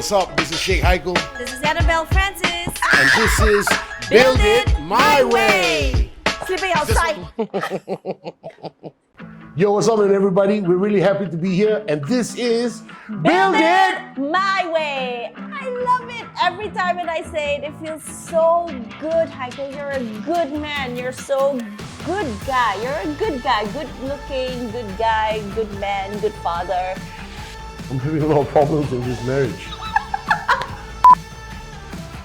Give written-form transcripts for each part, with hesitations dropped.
what's up? This is Sheikh Haikal. This is Annabelle Francis. And this is Build It My Way. Sleeping outside. Yo, what's up, everybody? We're really happy to be here. And this is Build It My Way. I love it. Every time when I say it, it feels so good, Haikal. You're a good man. You're so good guy. You're a good guy. Good looking, good guy, good man, good father. I'm having a lot of problems in this marriage.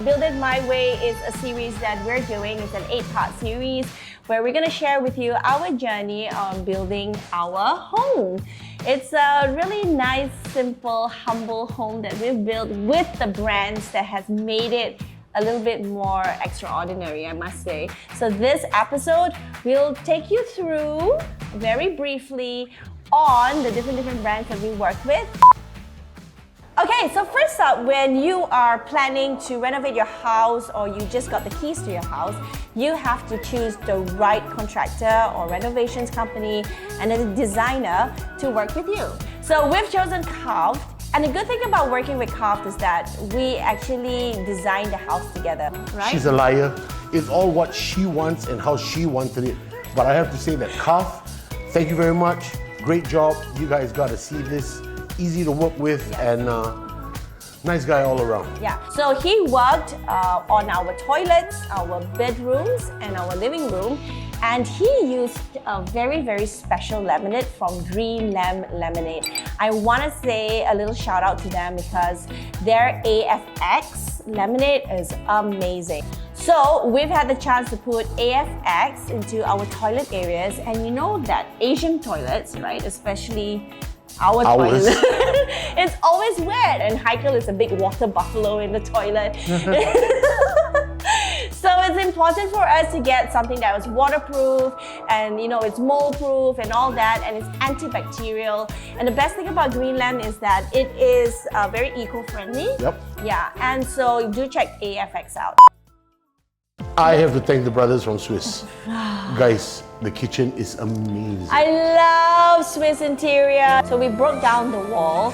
Build It My Way is a series that we're doing. It's an 8-part series where we're going to share with you our journey on building our home. It's a really nice, simple, humble home that we've built with the brands that has made it a little bit more extraordinary, I must say. So this episode will take you through, very briefly, on the different brands that we work with. Okay, so first up, when you are planning to renovate your house or you just got the keys to your house, you have to choose the right contractor or renovations company and a designer to work with you. So we've chosen Karved, and the good thing about working with Karved is that we actually designed the house together, right? She's a liar. It's all what she wants and how she wanted it. But I have to say that Karved, thank you very much. Great job. You guys got to see this. Easy to work with, and nice guy all around. Yeah, so he worked on our toilets, our bedrooms, and our living room, and he used a very, very special laminate from Green Lamb Laminate. I want to say a little shout out to them because their AFX laminate is amazing. So we've had the chance to put AFX into our toilet areas, and you know that Asian toilets, right, especially our toilet, it's always wet, and Haikal is a big water buffalo in the toilet. So it's important for us to get something that was waterproof and it's mold proof and all that, and it's antibacterial. And the best thing about Green Lamb is that it is very eco-friendly. Yep. Yeah, and so do check AFX out. I have to thank the brothers from Swiss. Guys, the kitchen is amazing. I love Swiss interior. So we broke down the wall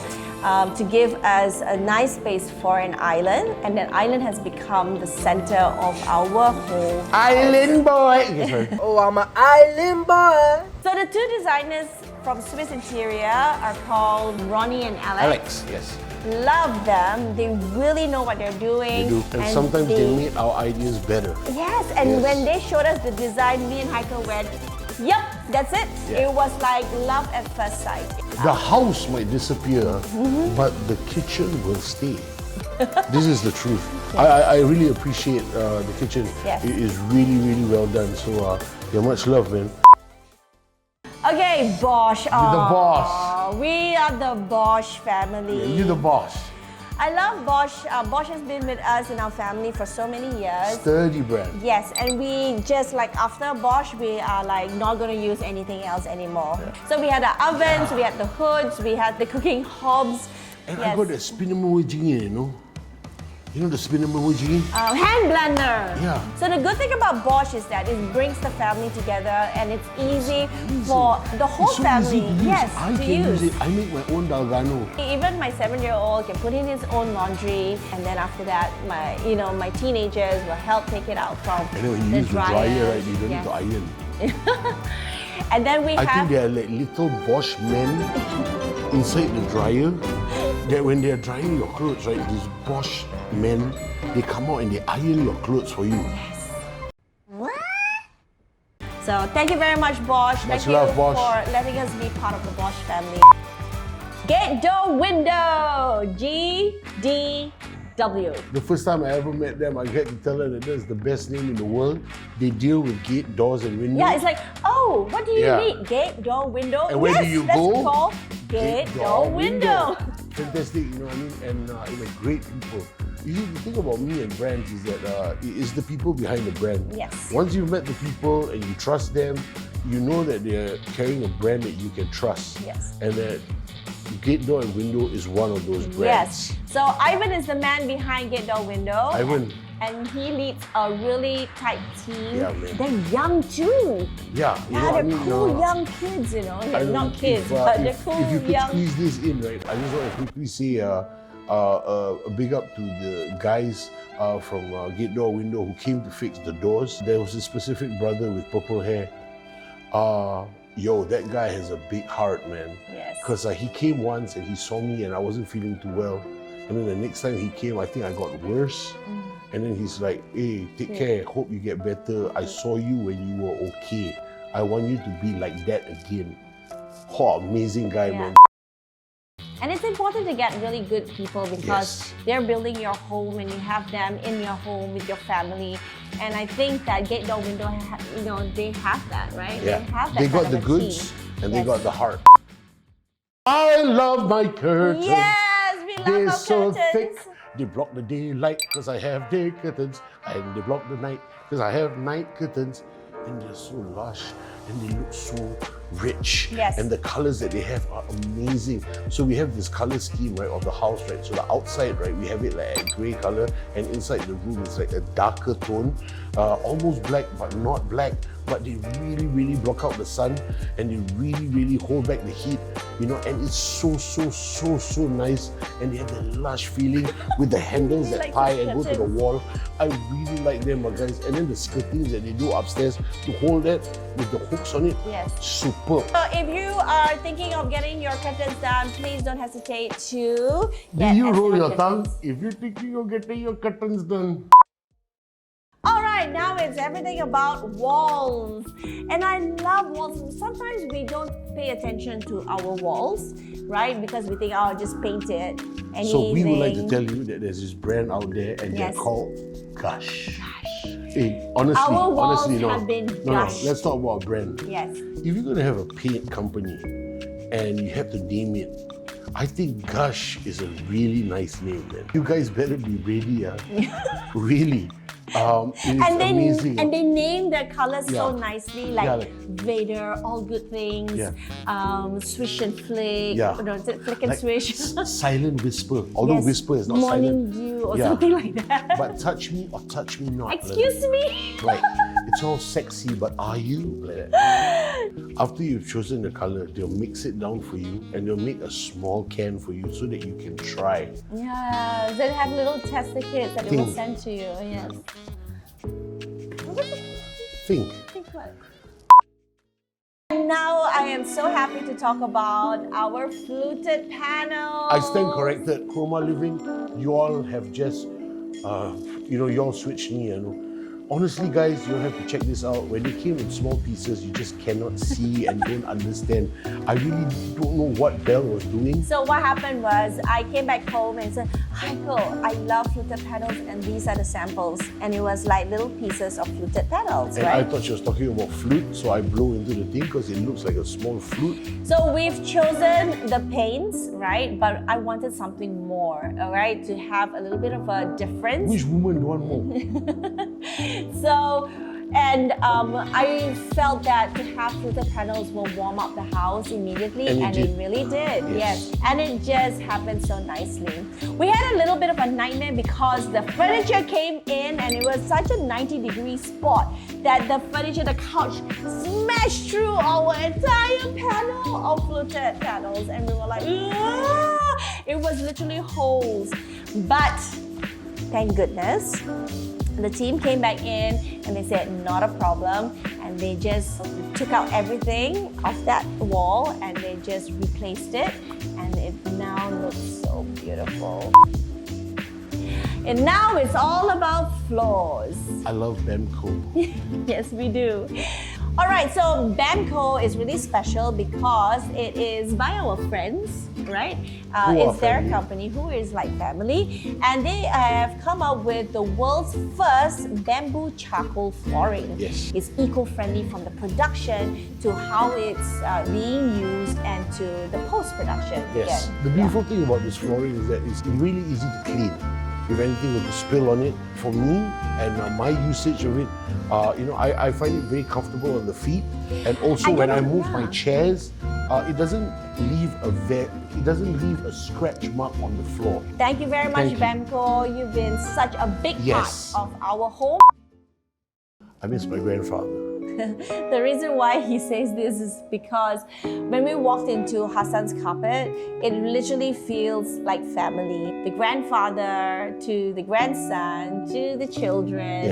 to give us a nice space for an island, and that island has become the center of our whole Island boy! Okay, Oh, I'm an island boy. So the two designers from Swiss Interior are called Ronnie and Alex. yes. Love them. They really know what they're doing. They do. And sometimes they make our ideas better. Yes, and when they showed us the design, me and Haikal went, yep, that's it. Yeah. It was like love at first sight. The house might disappear, but the kitchen will stay. This is the truth. I really appreciate the kitchen. Yes. It is really, really well done. So, yeah, much love, man. Okay, Bosch. You're the boss. We are the Bosch family. Yeah, you're the boss. I love Bosch. Bosch has been with us in our family for so many years. Sturdy brand. Yes, and we just after Bosch, we are not going to use anything else anymore. Yeah. So we had the ovens, we had the hoods, we had the cooking hobs. And I got that spinner jiggy, You know the spinner jiggy? Hand blender. Yeah. So the good thing about Bosch is that it brings the family together, and it's easy for the whole family. Yes, I to can use it. I make my own dalgano. Even my 7-year-old can put in his own laundry, and then after that, my teenagers will help take it out from And then when you the use the dryer, right, you don't need to iron. And then we I have. think there are like little Bosch men inside the dryer that when they're drying your clothes, right, these Bosch men, they come out and they iron your clothes for you. Yes. So thank you very much, Bosch. Much love, Bosch. For letting us be part of the Bosch family. Gate door window, GDW. The first time I ever met them, I had to tell her that that's the best name in the world. They deal with gate, doors, and windows. Yeah, it's like, oh, what do you need? Gate, door, window. And where do you go? Let's call gate, door, window. Fantastic, you know what I mean? And great people. You see, the thing about me and brands is that it's the people behind the brand. Yes. Once you've met the people and you trust them, you know that they're carrying a brand that you can trust. Yes. And that Gate Door and Window is one of those brands. Yes. So Ivan is the man behind Gate Door Window. Ivan. And he leads a really tight team. Yeah, man. They're young too. Yeah, They're cool young kids, They're not kids, but they're cool If you could young. squeeze this in, right? I just want to quickly say, A big up to the guys from Gate Door Window who came to fix the doors. There was a specific brother with purple hair. Yo, that guy has a big heart, man. Yes. Because he came once and he saw me and I wasn't feeling too well. And then the next time he came, I think I got worse. And then he's like, hey, take care, hope you get better. I saw you when you were okay. I want you to be like that again. Oh, amazing guy, man. And it's important to get really good people because they're building your home and you have them in your home with your family. And I think that Gate Door Window, they have that, right? Yeah. They have that. They got the goods and they got the heart. I love my curtains. Yes, we love They're our so curtains. thick. They block the daylight because I have day curtains. And they block the night because I have night curtains. And they're so lush and they look so rich. Yes. And the colors that they have are amazing. So we have this color scheme, right, of the house, right? So the outside, right, we have it like a gray color, and inside the room is like a darker tone, almost black but not black. But they really, really block out the sun, and they really, really hold back the heat, and it's so nice. And they have the lush feeling with the handles that tie and go to the wall. I really like them, guys. And then the skirtings that they do upstairs to hold that with the hooks on it. Yes. Superb. So if you are thinking of getting your curtains done, please don't hesitate to get Do you roll SL your Curtains. tongue if you're thinking of getting your curtains done? All right, now it's everything about walls. And I love walls. Sometimes we don't pay attention to our walls, right? Because we think, oh, just paint it. Anything. So we would like to tell you that there's this brand out there and they're called Gush. Hey, honestly, Our walls no. have been No, Gush. let's talk about brand. Yes. If you're gonna have a paint company and you have to name it, I think Gush is a really nice name, man. You guys better be ready, really. It is amazing. And they name their colors so Yeah. nicely, like Vader, All Good Things, Swish and Flick, Flick and like Swish. Silent Whisper, although Whisper is not Morning silent. Dew or something like that. But touch me or touch me not. Excuse me? Like, it's all sexy, but are you? Like that. After you've chosen the color, they'll mix it down for you and they'll make a small can for you so that you can try. Yeah, they have little tester kits that they will send to you. Yes. Think. Think what? And now I am so happy to talk about our fluted panel. I stand corrected. Chroma Living, you all have just, you all switched me, Honestly, guys, you'll have to check this out. When they came in small pieces, you just cannot see and don't understand. I really don't know what Belle was doing. So what happened was, I came back home and said, Heiko, I love fluted panels and these are the samples. And it was like little pieces of fluted panels, And right? I thought she was talking about flute, so I blow into the thing because it looks like a small flute. So we've chosen the paints, right? But I wanted something more, all right? To have a little bit of a difference. Which woman do want more? So, and I felt that to have fluted panels will warm up the house immediately, and it really did. Yes, and it just happened so nicely. We had a little bit of a nightmare because the furniture came in and it was such a 90-degree spot that the furniture, the couch, smashed through our entire panel of fluted panels, and we were like, "Ah!" It was literally holes. But thank goodness, the team came back in and they said, not a problem. And they just took out everything off that wall and they just replaced it. And it now looks so beautiful. And now it's all about floors. I love Bamco. Yes, we do. All right, so Bamco is really special because it is by our friends, right? It's their company, who is like family, and they have come up with the world's first bamboo charcoal flooring. Yes. It's eco-friendly from the production to how it's being used and to the post-production. Yes. The beautiful thing about this flooring is that it's really easy to clean. If anything were to spill on it, for me and my usage of it, I find it very comfortable on the feet. And also when I move my chairs, it doesn't leave a scratch mark on the floor. Thank you very much, Bamco. You've been such a big part of our home. I miss my grandfather. The reason why he says this is because when we walked into Hassan's carpet, it literally feels like family. The grandfather to the grandson to the children.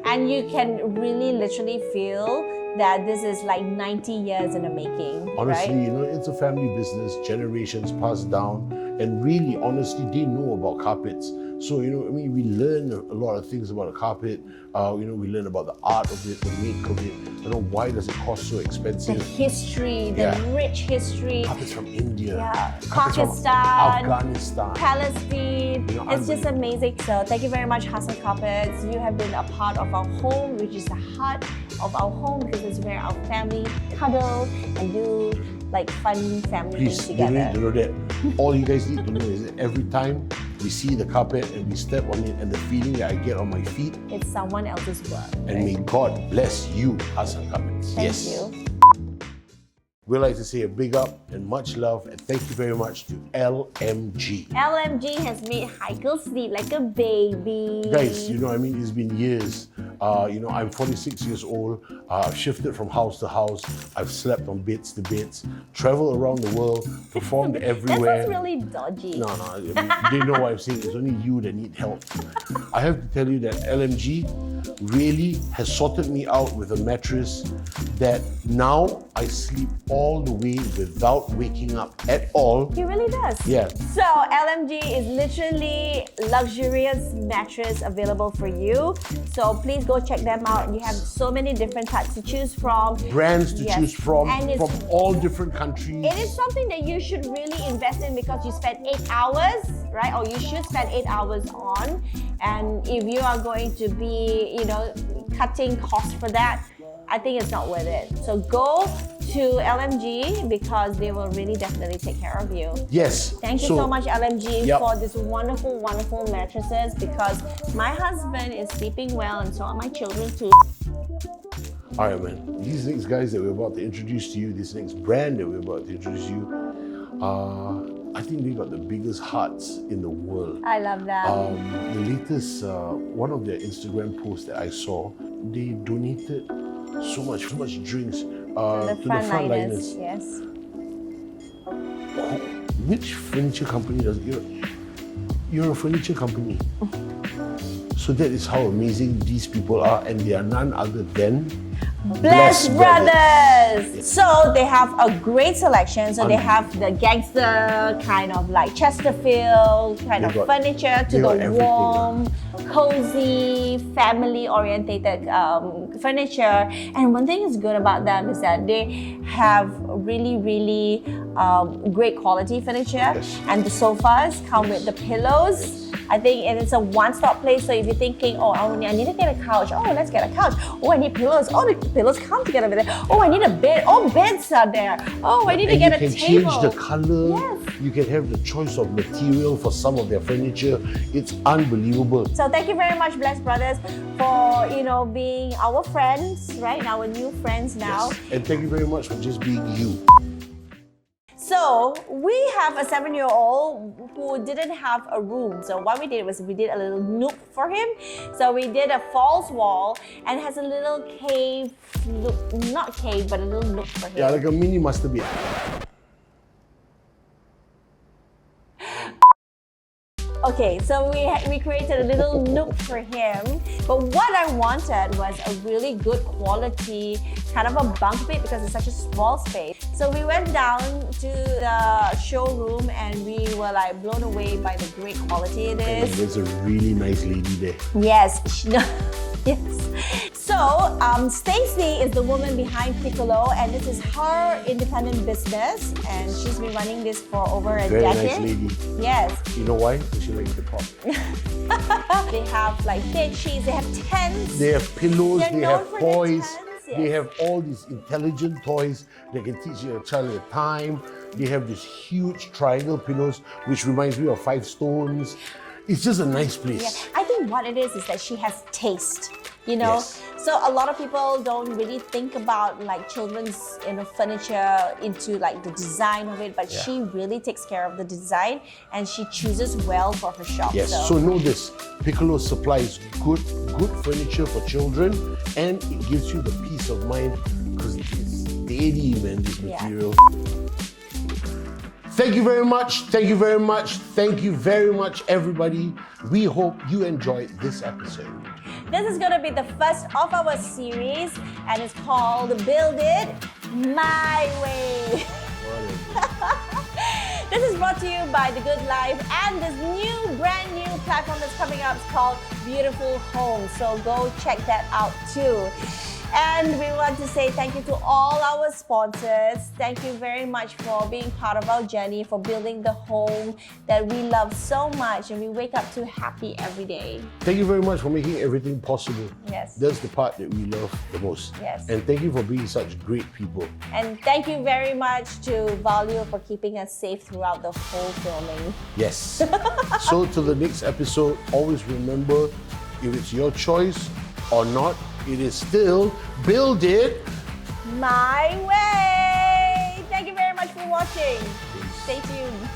And you can really literally feel that this is like 90 years in the making. Honestly, right? you know, it's a family business, generations passed down, and really, honestly, they know about carpets. So, you know, I mean, we learn a lot of things about a carpet. You know, we learn about the art of it, the make of it. You know, why does it cost so expensive? The history, the rich history. Carpets from India, Pakistan, from Afghanistan, Palestine. You know, it's just amazing. So thank you very much, Hassan Carpets. You have been a part of our home, which is the heart of our home, because it's where our family cuddle and do like fun family things Please, together. you need to know that. All you guys need to know is that every time we see the carpet and we step on it and the feeling that I get on my feet, it's someone else's work. and may God bless you, Hassan Carpets. Thank you. We'd like to say a big up and much love, and thank you very much to LMG. LMG has made Heiko sleep like a baby. Guys, you know, I mean, it's been years. You know, I'm 46 years old. I've shifted from house to house. I've slept on beds to beds, traveled around the world, performed everywhere. That was really dodgy. No, they know what I'm saying. It's only you that need help. I have to tell you that LMG really has sorted me out with a mattress that now I sleep all the way without waking up at all. He really does. Yeah. So LMG is literally luxurious mattress available for you. So please go check them out. You have so many different types to choose from. Brands to choose from And all different countries. it is something that you should really invest in because you spend 8 hours, right? Or you should spend 8 hours on. And if you are going to be, you know, cutting costs for that, I think it's not worth it. So go to LMG because they will really definitely take care of you. Yes. Thank you so much, LMG, Yep. for this wonderful, wonderful mattresses, because my husband is sleeping well and so are my children too. All right, man. These next guys that we're about to introduce to you, this next brand that we're about to introduce you, I think they got the biggest hearts in the world. I love that. The latest, one of their Instagram posts that I saw, they donated so much drinks to the frontliners. Yes. Which furniture company does you're a furniture company? So that is how amazing these people are, and they are none other than Bless Brothers. So they have a great selection. So they have the gangster kind of like Chesterfield kind of furniture to the warm, cozy, family-orientated furniture. And one thing is good about them is that they have really, really great quality furniture. And the sofas come with the pillows. I think it's a one-stop place. So if you're thinking, oh, I need to get a couch. Oh, let's get a couch. Oh, I need pillows. Oh, the pillows come together with it. Oh, I need a bed. Oh, beds are there. Oh, I need to get a table. You can change the color. Yes. You can have the choice of material for some of their furniture. It's unbelievable. So thank you very much, Bless Brothers, for being our friends, right? Our new friends now. Yes. And thank you very much for just being you. So we have a 7-year-old who didn't have a room. So what we did was we did a little nook for him. So we did a false wall and has a little cave look, not cave, but a little nook for him. Yeah, like a mini master bed. Okay, so we created a little nook for him. But what I wanted was a really good quality kind of a bunk bed because it's such a small space. So we went down to the showroom and we were like blown away by the great quality it is. There's a really nice lady there. Yes. Yes. So Stacy is the woman behind Piccolo, and this is her independent business, and she's been running this for over a Very decade. nice lady. Yes. You know why? Because she likes to talk. They have like bed sheets, they have tents. They have pillows, They're they known have for toys. their tents, yes. They have all these intelligent toys that can teach your child the time. They have these huge triangle pillows, which reminds me of 5 stones. It's just a nice place. Yeah, I think what it is that she has taste, you know. Yes. So a lot of people don't really think about like children's furniture into like the design of it, but she really takes care of the design and she chooses well for her shop. Yes, so know this, Piccolo supplies good furniture for children, and it gives you the peace of mind because it's steady, man, this material. Thank you very much, thank you very much, thank you very much, everybody. We hope you enjoyed this episode. This is going to be the first of our series, and it's called Build It My Way. This is brought to you by The Good Life and this brand new platform that's coming up. It's called Beautiful Homes. So go check that out too. And we want to say thank you to all our sponsors. Thank you very much for being part of our journey, for building the home that we love so much and we wake up to happy every day. Thank you very much for making everything possible. Yes. That's the part that we love the most. Yes. And thank you for being such great people. And thank you very much to Value for keeping us safe throughout the whole filming. Yes. So till the next episode, always remember, if it's your choice or not, it is still Build It My Way. Thank you very much for watching. Stay tuned.